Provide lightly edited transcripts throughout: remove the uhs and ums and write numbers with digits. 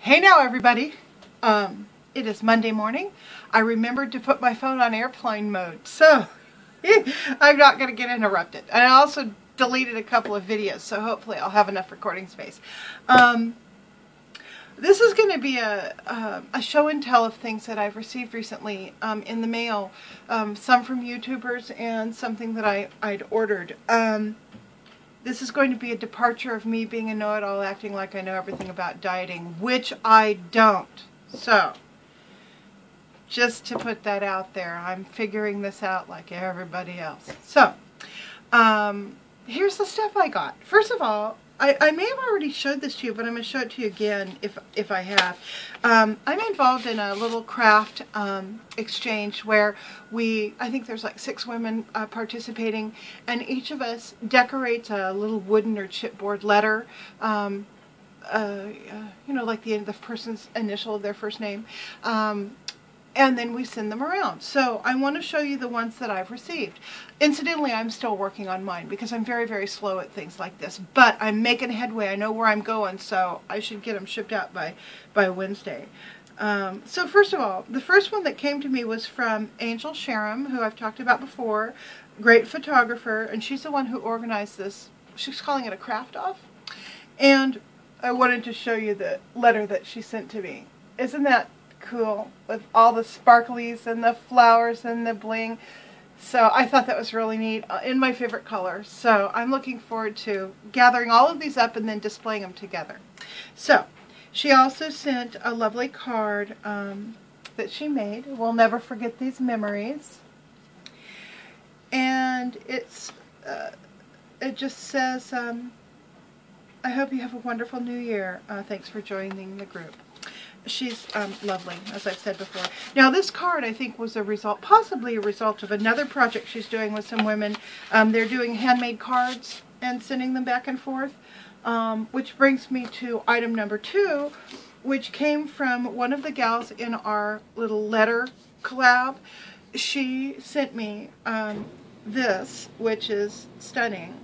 Hey now everybody, it is Monday morning. I remembered to put my phone on airplane mode, so I'm not going to get interrupted. And I also deleted a couple of videos, so hopefully I'll have enough recording space. This is going to be a show and tell of things that I've received recently in the mail, some from YouTubers and something that I'd ordered. This is going to be a departure of me being a know-it-all, acting like I know everything about dieting, which I don't. So, just to put that out there, I'm figuring this out like everybody else. So, here's the stuff I got. First of all, I may have already showed this to you, but I'm going to show it to you again if I have. I'm involved in a little craft exchange where I think there's like 6 women participating, and each of us decorates a little wooden or chipboard letter, you know, like the person's initial of their first name, and then we send them around. So I want to show you the ones that I've received. Incidentally, I'm still working on mine because I'm very, very slow at things like this. But I'm making headway. I know where I'm going, so I should get them shipped out by Wednesday. So first of all, the first one that came to me was from Angel Sharam, who I've talked about before. Great photographer, and she's the one who organized this. She's calling it a craft-off. And I wanted to show you the letter that she sent to me. Isn't that cool, with all the sparklies and the flowers and the bling? So I thought that was really neat, in my favorite color. So I'm looking forward to gathering all of these up and then displaying them together. So she also sent a lovely card that she made. We'll never forget these memories. And it just says, I hope you have a wonderful new year. Thanks for joining the group. She's lovely, as I've said before. Now, this card, I think, was a result, possibly a result of another project she's doing with some women. They're doing handmade cards and sending them back and forth, which brings me to item number 2, which came from one of the gals in our little letter collab. She sent me this, which is stunning.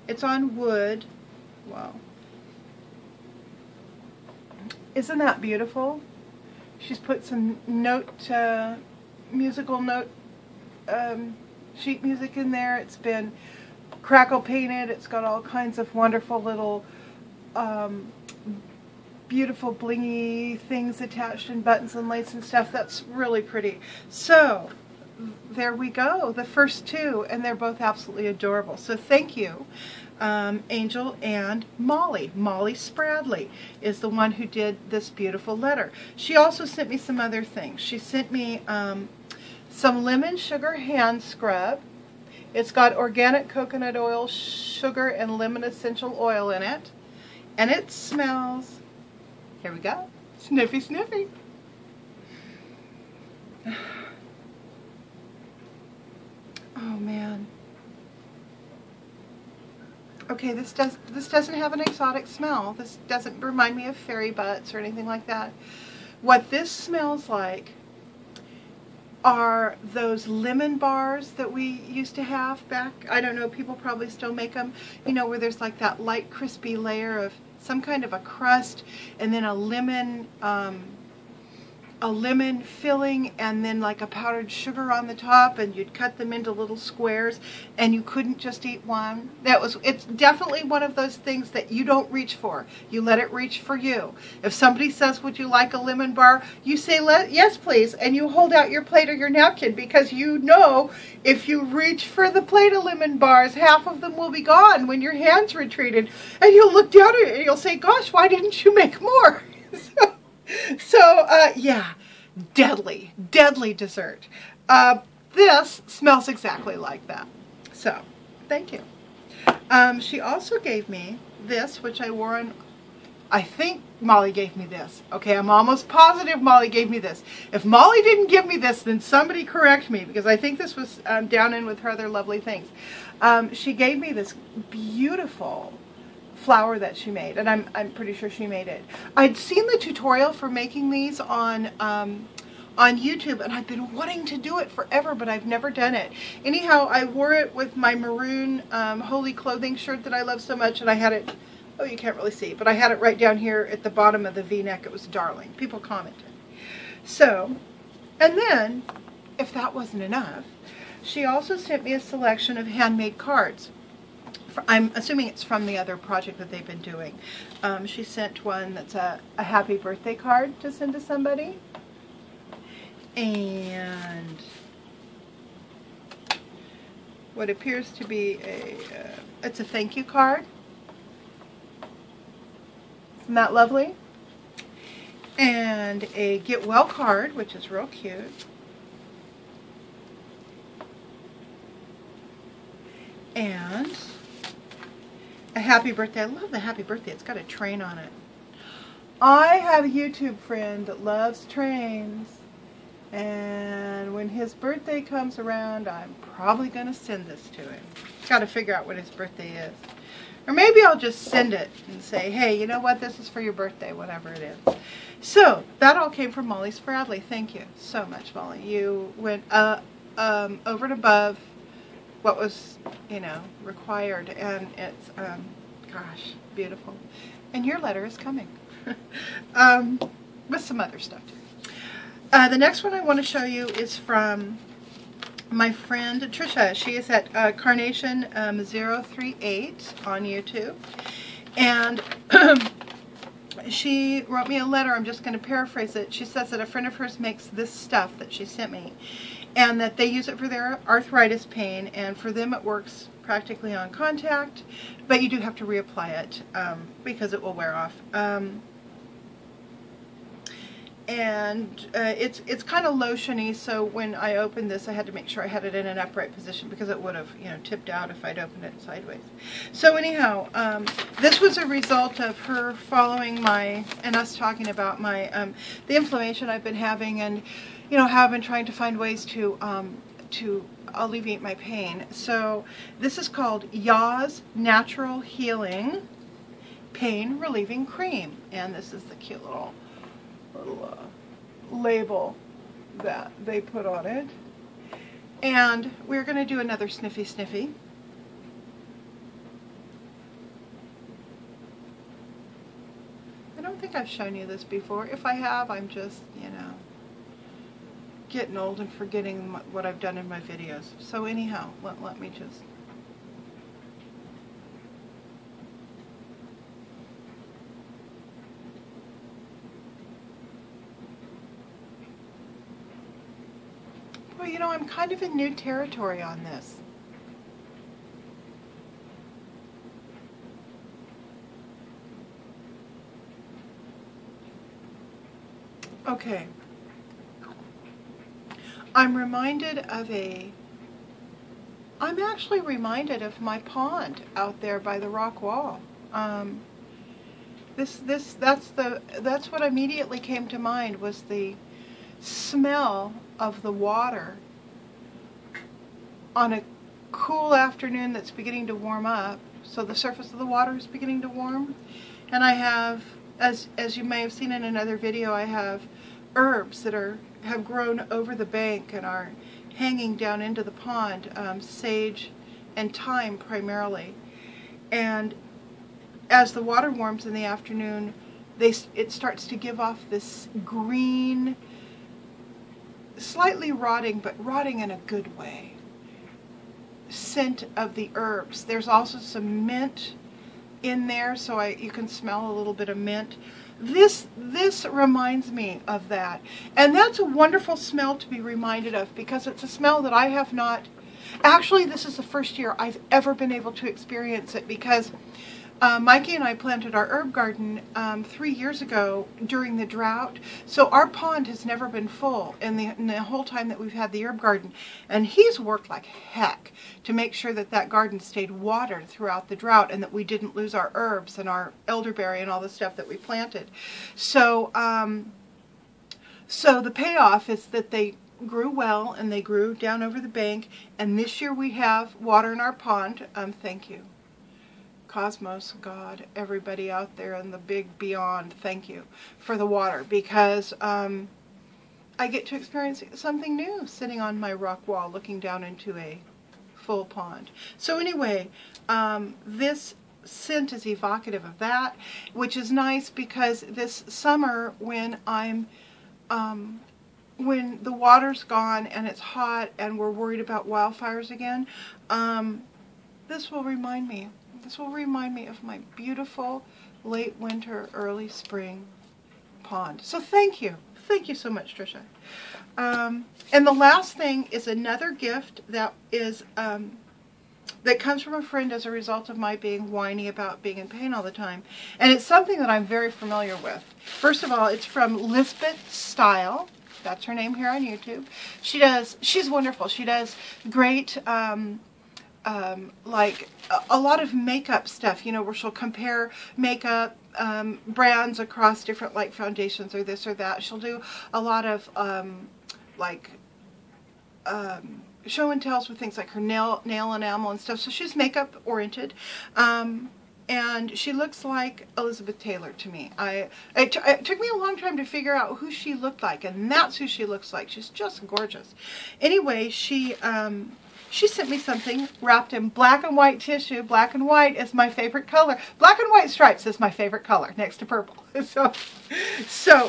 It's on wood. Wow. Isn't that beautiful? She's put some musical note sheet music in there. It's been crackle painted. It's got all kinds of wonderful little beautiful blingy things attached, and buttons and lace and stuff. That's really pretty. So there we go, the first 2, and they're both absolutely adorable. So thank you, Angel and Molly. Molly Spradley is the one who did this beautiful letter. She also sent me some other things. She sent me some lemon sugar hand scrub. It's got organic coconut oil, sugar, and lemon essential oil in it. And it smells, here we go, Sniffy Sniffy. Oh man. Okay, this doesn't have an exotic smell. This doesn't remind me of fairy butts or anything like that. What this smells like are those lemon bars that we used to have back. I don't know, people probably still make them, you know, where there's like that light crispy layer of some kind of a crust and then a lemon filling, and then like a powdered sugar on the top, and you'd cut them into little squares, and you couldn't just eat one. It's definitely one of those things that you don't reach for. You let it reach for you. If somebody says, would you like a lemon bar? You say, yes please, and you hold out your plate or your napkin, because you know if you reach for the plate of lemon bars, half of them will be gone when your hand's retreated, and you'll look down at it and you'll say, gosh, why didn't you make more? So, yeah, deadly dessert. This smells exactly like that. So, thank you. She also gave me this, which I wore on, I think Molly gave me this. Okay, I'm almost positive Molly gave me this. If Molly didn't give me this, then somebody correct me, because I think this was down in with her other lovely things. She gave me this beautiful flower that she made, and I'm pretty sure she made it. I'd seen the tutorial for making these on YouTube, and I've been wanting to do it forever, but I've never done it. Anyhow, I wore it with my maroon Holy Clothing shirt that I love so much, and I had it Oh, you can't really see, but I had it right down here at the bottom of the V-neck. It was darling. People commented. So, and then, if that wasn't enough, she also sent me a selection of handmade cards. I'm assuming it's from the other project that they've been doing. She sent one that's a happy birthday card to send to somebody. And what appears to be it's a thank you card. Isn't that lovely? And a get well card, which is real cute. And a happy birthday. I love the happy birthday. It's got a train on it. I have a YouTube friend that loves trains. And when his birthday comes around, I'm probably going to send this to him. Got to figure out what his birthday is. Or maybe I'll just send it and say, hey, you know what? This is for your birthday, whatever it is. So, that all came from Molly Spradley. Thank you so much, Molly. You went over and above what was, you know, required. And it's, gosh, beautiful. And your letter is coming. With some other stuff, too. The next one I want to show you is from my friend Trisha. She is at Carnation 038 on YouTube. And she wrote me a letter. I'm just going to paraphrase it. She says that a friend of hers makes this stuff that she sent me. And that they use it for their arthritis pain. And for them it works practically on contact. But you do have to reapply it because it will wear off. And it's kind of lotiony, so when I opened this, I had to make sure I had it in an upright position because it would have, you know, tipped out if I'd opened it sideways. So anyhow, this was a result of her following my, and us talking about my, the inflammation I've been having, and, you know, how I've been trying to find ways to alleviate my pain. So this is called Ya's Natural Healing Pain Relieving Cream, and this is the cute little label that they put on it. And we're going to do another sniffy sniffy. I don't think I've shown you this before. If I have, I'm just, you know, getting old and forgetting what I've done in my videos. So anyhow, let me just... Well, you know, I'm kind of in new territory on this. Okay. I'm actually reminded of my pond out there by the rock wall. That's what immediately came to mind, was the smell of the water on a cool afternoon that's beginning to warm up. So the surface of the water is beginning to warm. And I have, as you may have seen in another video, I have herbs that have grown over the bank and are hanging down into the pond, sage and thyme primarily. And as the water warms in the afternoon, it starts to give off this green, slightly rotting, but rotting in a good way, scent of the herbs. There's also some mint in there, so you can smell a little bit of mint. This reminds me of that, and that's a wonderful smell to be reminded of, because it's a smell that I have not, actually this is the first year I've ever been able to experience it, because Mikey and I planted our herb garden 3 years ago during the drought, so our pond has never been full in the whole time that we've had the herb garden, and he's worked like heck to make sure that that garden stayed watered throughout the drought and that we didn't lose our herbs and our elderberry and all the stuff that we planted. So, so the payoff is that they grew well and they grew down over the bank, and this year we have water in our pond. Thank you. Cosmos, God, everybody out there in the big beyond, thank you for the water, because I get to experience something new sitting on my rock wall looking down into a full pond. So anyway, this scent is evocative of that, which is nice because this summer when when the water's gone and it's hot and we're worried about wildfires again, this will remind me of my beautiful late winter, early spring pond. So thank you so much, Tricia. And the last thing is another gift that is that comes from a friend as a result of my being whiny about being in pain all the time. And it's something that I'm very familiar with. First of all, it's from Lisbeth Style. That's her name here on YouTube. She's wonderful. She does great, like a lot of makeup stuff, you know, where she'll compare makeup brands across different like foundations or this or that. She'll do a lot of show and tells with things like her nail enamel and stuff. So she's makeup oriented. And she looks like Elizabeth Taylor to me. It took me a long time to figure out who she looked like, and that's who she looks like. She's just gorgeous. Anyway, she sent me something wrapped in black and white tissue. Black and white is my favorite color. Black and white stripes is my favorite color, next to purple. So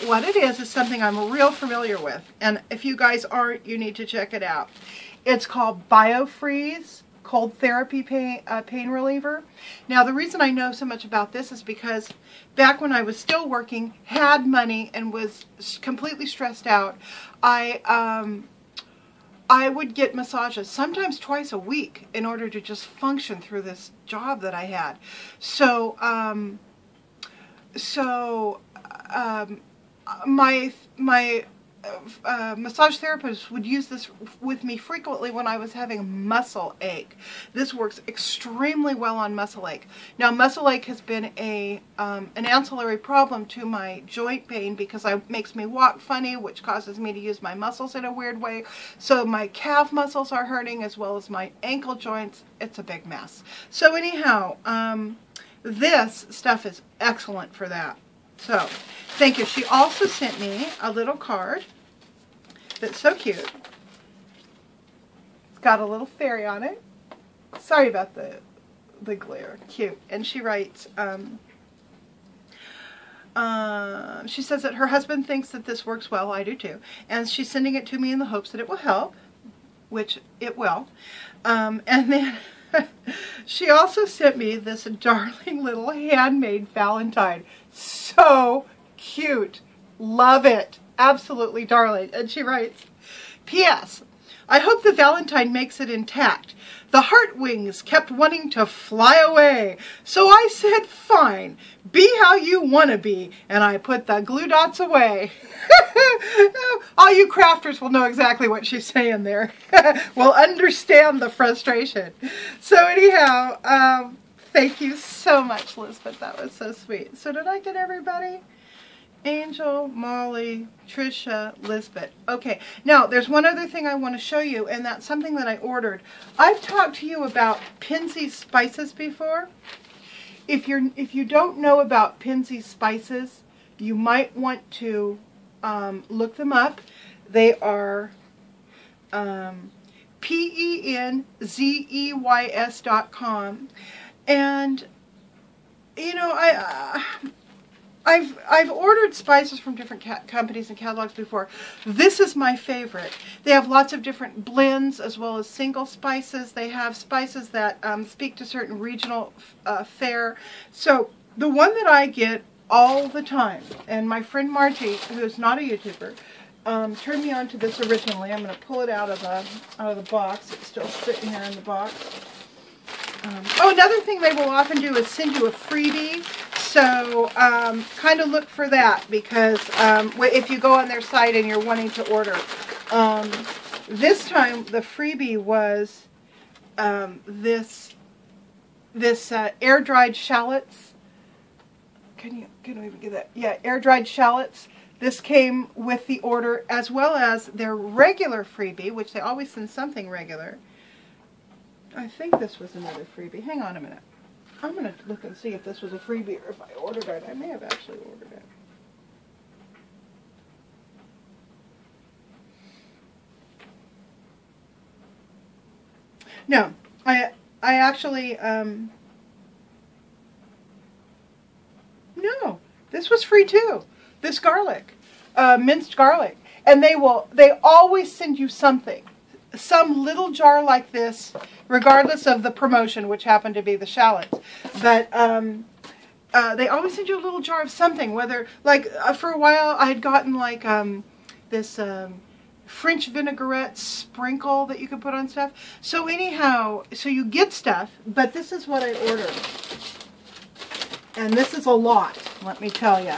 what it is something I'm real familiar with. And if you guys aren't, you need to check it out. It's called BioFreeze Cold Therapy Pain Reliever. Now, the reason I know so much about this is because back when I was still working, had money, and was completely stressed out, I would get massages, sometimes twice a week, in order to just function through this job that I had. So, my massage therapist would use this with me frequently when I was having muscle ache. This works extremely well on muscle ache. Now, muscle ache has been an ancillary problem to my joint pain because it makes me walk funny, which causes me to use my muscles in a weird way. So my calf muscles are hurting as well as my ankle joints. It's a big mess. So anyhow, this stuff is excellent for that. So, thank you. She also sent me a little card that's so cute. It's got a little fairy on it. Sorry about the glare. Cute. And she writes, she says that her husband thinks that this works well. I do too. And she's sending it to me in the hopes that it will help, which it will. And then she also sent me this darling little handmade Valentine. So cute. Love it. Absolutely darling. And she writes, P.S. I hope the Valentine makes it intact. The heart wings kept wanting to fly away. So I said, fine, be how you want to be. And I put the glue dots away. All you crafters will know exactly what she's saying there. Will understand the frustration. So anyhow, thank you so much, Lisbeth. That was so sweet. So did I get everybody? Angel, Molly, Tricia, Lisbeth. Okay, now there's one other thing I want to show you, and that's something that I ordered. I've talked to you about Pinsy's spices before. If you don't know about Pinsy's spices, you might want to look them up. They are penzeys.com, and you know, I've ordered spices from different companies and catalogs before. This is my favorite. They have lots of different blends as well as single spices. They have spices that speak to certain regional fare. So the one that I get all the time, and my friend Margie, who is not a YouTuber, turned me on to this originally. I'm going to pull it out of the box. It's still sitting here in the box. Another thing they will often do is send you a freebie. So kind of look for that, because if you go on their site and you're wanting to order. This time the freebie was this air-dried shallots. Can you even get that? Yeah, air-dried shallots. This came with the order, as well as their regular freebie, which they always send something regular. I think this was another freebie. Hang on a minute. I'm going to look and see if this was a freebie or if I ordered it. I may have actually ordered it. No, I actually, This was free too. This garlic, minced garlic. And they always send you something. Some little jar like this, regardless of the promotion, which happened to be the shallots. But they always send you a little jar of something. Whether, like, for a while I had gotten like this French vinaigrette sprinkle that you could put on stuff. So anyhow, so you get stuff, but this is what I ordered. And this is a lot, let me tell you.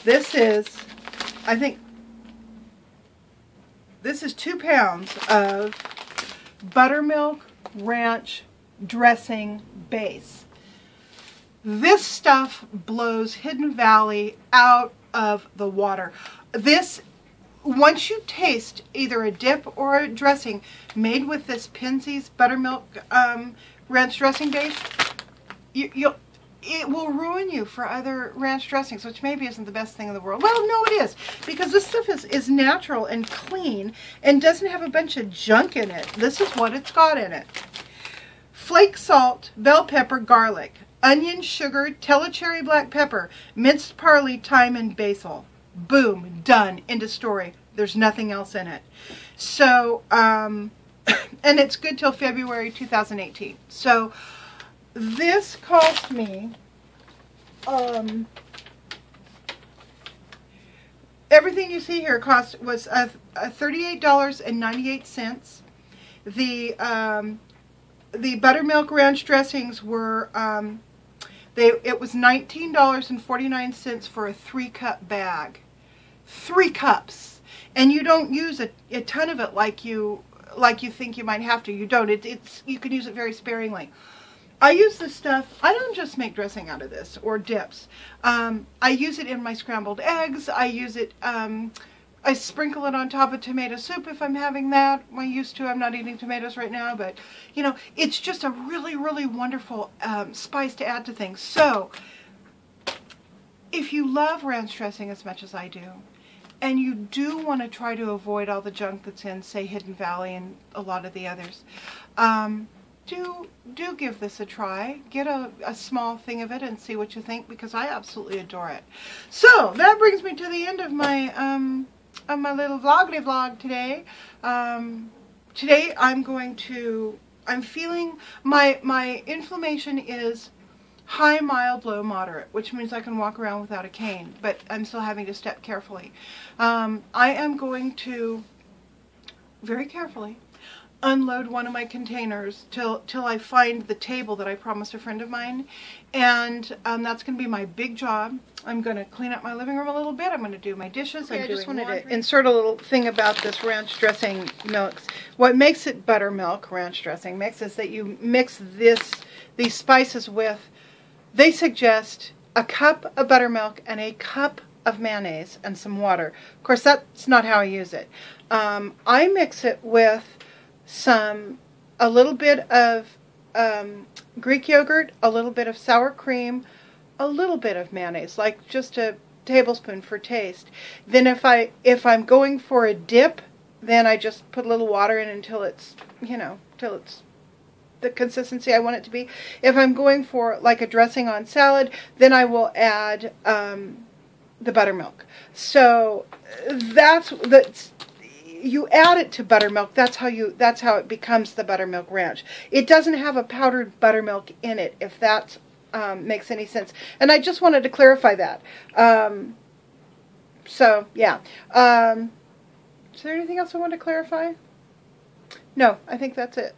This is, I think, this is 2 pounds of buttermilk ranch dressing base. This stuff blows Hidden Valley out of the water. This, once you taste either a dip or a dressing made with this Pinsy's buttermilk ranch dressing base, it will ruin you for other ranch dressings, which maybe isn't the best thing in the world. Well, no, it is, because this stuff is natural and clean and doesn't have a bunch of junk in it. This is what it's got in it. Flake salt, bell pepper, garlic, onion, sugar, telecherry black pepper, minced parsley, thyme, and basil. Boom, done, end of story. There's nothing else in it. So, and it's good till February 2018. So, this cost me, everything you see here was $38.98. The buttermilk ranch dressings were, it was $19.49 for a 3-cup bag. 3 cups. And you don't use a ton of it like you think you might have to. You don't. You can use it very sparingly. I use this stuff, I don't just make dressing out of this, or dips. I use it in my scrambled eggs. I use it, I sprinkle it on top of tomato soup if I'm having that. I used to. I'm not eating tomatoes right now, but, you know, it's just a really, really wonderful spice to add to things. So, if you love ranch dressing as much as I do, and you do want to try to avoid all the junk that's in, say, Hidden Valley and a lot of the others, do give this a try. Get a small thing of it and see what you think, because I absolutely adore it. So that brings me to the end of my my little vlog today. Today I'm feeling my inflammation is high, mild, low, moderate, which means I can walk around without a cane, but I'm still having to step carefully. I am going to very carefully unload one of my containers till I find the table that I promised a friend of mine, and that's going to be my big job. I'm going to clean up my living room a little bit. I'm going to do my dishes. I just wanted to insert a little thing about this ranch dressing milks. What makes it buttermilk ranch dressing mix is that you mix these spices with, they suggest a cup of buttermilk and a cup of mayonnaise and some water. Of course, that's not how I use it. I mix it with a little bit of Greek yogurt, a little bit of sour cream, a little bit of mayonnaise, like just a tablespoon for taste. Then if I'm going for a dip, then I just put a little water in until it's, till it's the consistency I want it to be. If I'm going for like a dressing on salad, then I will add the buttermilk. So that's you add it to buttermilk. That's how it becomes the buttermilk ranch. It doesn't have a powdered buttermilk in it, if that makes any sense. And I just wanted to clarify that. So yeah. Is there anything else I want to clarify? No, I think that's it.